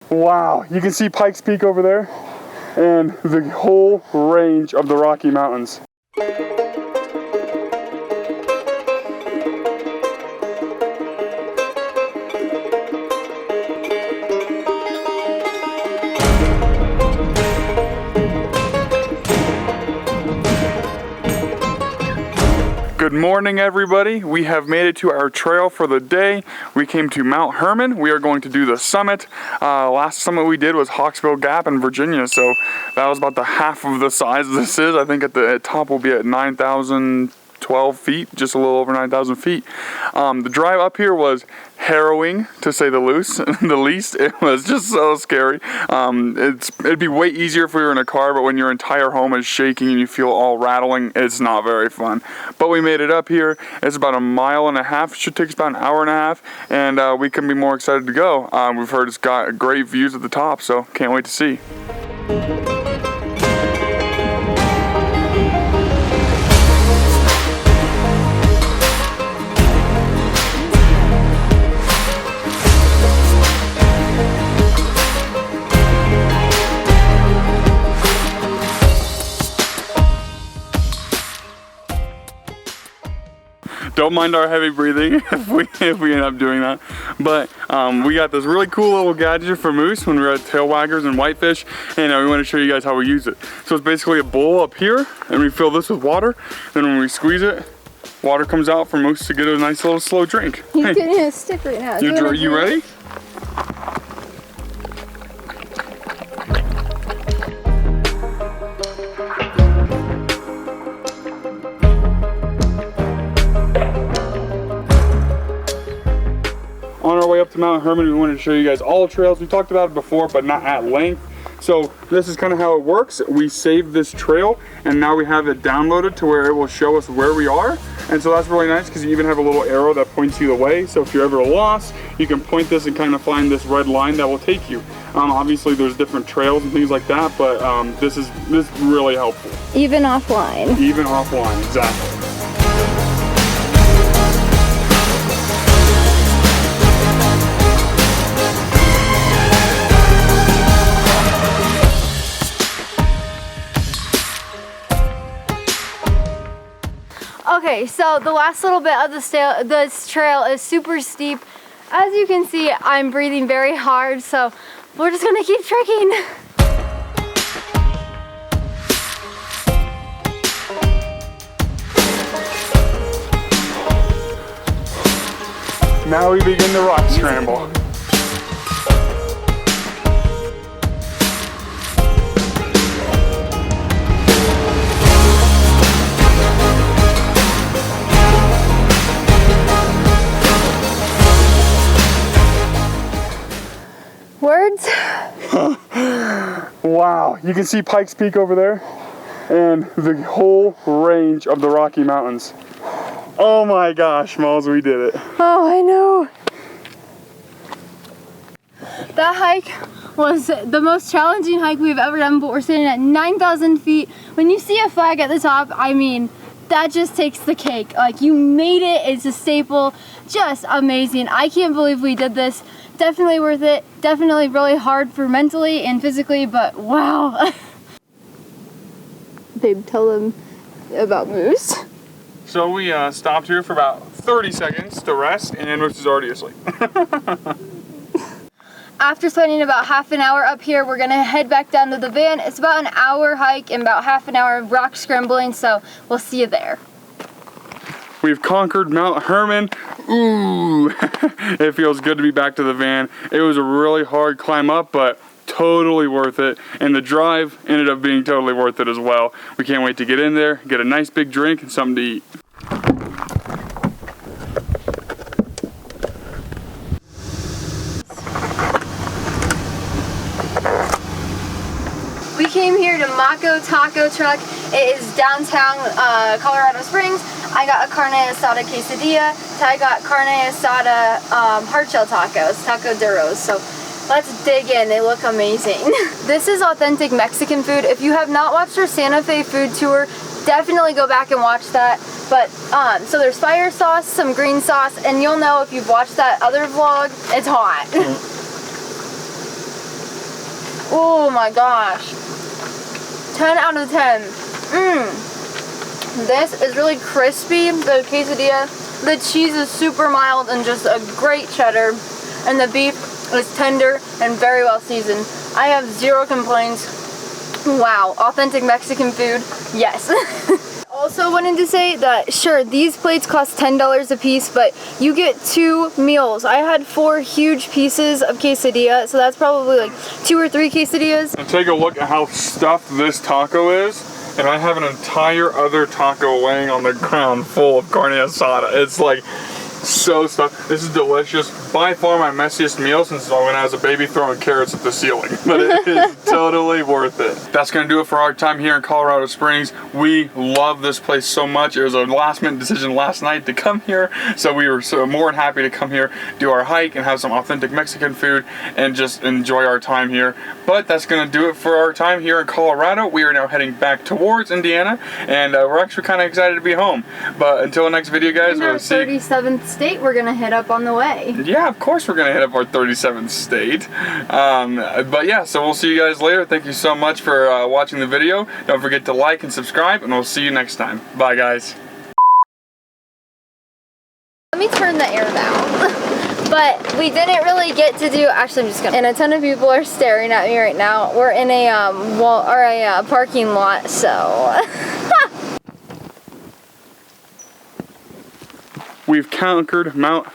Wow, you can see Pikes Peak over there and the whole range of the Rocky Mountains. Good morning, everybody. We have made it to our trail for the day. We came to Mount Herman. We are going to do the summit. Last summit we did was Hawksbill Gap in Virginia, so that was about the half of the size this is. I think at the top we'll be at 9,012 feet, just a little over 9,000 feet. The drive up here was harrowing, to say the least. It was just so scary. It'd be way easier if we were in a car, but when your entire home is shaking and you feel all rattling, it's not very fun. But we made it up here. It's about a mile and a half. It should take us about an hour and a half, and we couldn't be more excited to go. We've heard it's got great views at the top, so can't wait to see. Don't mind our heavy breathing if we end up doing that. But we got this really cool little gadget for moose when we were at tail waggers and whitefish, and we want to show you guys how we use it. So it's basically a bowl up here, and we fill this with water. Then when we squeeze it, water comes out for moose to get a nice little slow drink. He's getting a stick right now. You ready? On our way up to Mount Herman, we wanted to show you guys all the trails. We talked about it before, but not at length. So this is kind of how it works. We saved this trail, and now we have it downloaded to where it will show us where we are. And so that's really nice because you even have a little arrow that points you the way. So if you're ever lost, you can point this and kind of find this red line that will take you. Obviously there's different trails and things like that, but this is really helpful. Even offline. Even offline, exactly. Okay, so the last little bit of this trail is super steep. As you can see, I'm breathing very hard, so we're just gonna keep trekking. Now we begin the rock scramble. Words? Wow, you can see Pikes Peak over there and the whole range of the Rocky Mountains. Oh my gosh, Moles, we did it. Oh, I know. That hike was the most challenging hike we've ever done, but we're sitting at 9,000 feet. When you see a flag at the top, I mean, that just takes the cake. Like, you made it, it's a staple, just amazing. I can't believe we did this. Definitely worth it. Definitely really hard for mentally and physically, but wow. Babe, tell them about Moose. So we stopped here for about 30 seconds to rest, and Moose is already asleep. After spending about half an hour up here, we're gonna head back down to the van. It's about an hour hike and about half an hour of rock scrambling, so we'll see you there. We've conquered Mount Herman. Ooh, it feels good to be back to the van. It was a really hard climb up, but totally worth it. And the drive ended up being totally worth it as well. We can't wait to get in there, get a nice big drink and something to eat. We came here to Mako Taco Truck. It is downtown Colorado Springs. I got a carne asada quesadilla. Ty got carne asada hardshell tacos, taco duros. So let's dig in, they look amazing. This is authentic Mexican food. If you have not watched our Santa Fe food tour, definitely go back and watch that. But so there's fire sauce, some green sauce, and you'll know if you've watched that other vlog, it's hot. Oh my gosh. 10 out of 10. This is really crispy, the quesadilla. The cheese is super mild and just a great cheddar. And the beef is tender and very well seasoned. I have zero complaints. Wow, authentic Mexican food, yes. Also wanted to say that sure, these plates cost $10 a piece, but you get 2 meals. I had 4 huge pieces of quesadilla, so that's probably like 2 or 3 quesadillas. And take a look at how stuffed this taco is. And I have an entire other taco laying on the ground full of carne asada. It's like so stuffed. This is delicious. By far my messiest meal since when I was a baby throwing carrots at the ceiling. But it is totally worth it. That's gonna do it for our time here in Colorado Springs. We love this place so much. It was a last minute decision last night to come here. So we were so more than happy to come here, do our hike and have some authentic Mexican food and just enjoy our time here. But that's gonna do it for our time here in Colorado. We are now heading back towards Indiana and we're actually kind of excited to be home. But until the next video, guys, Our we'll see. 37th state we're gonna hit up on the way. Yeah, of course we're gonna hit up our 37th state. But yeah, so we'll see you guys later. Thank you so much for watching the video. Don't forget to like and subscribe, and we'll see you next time. Bye, guys. Let me turn the air down. But we didn't really get to do, actually I'm just gonna, and a ton of people are staring at me right now. We're in a parking lot, so. We've conquered Mount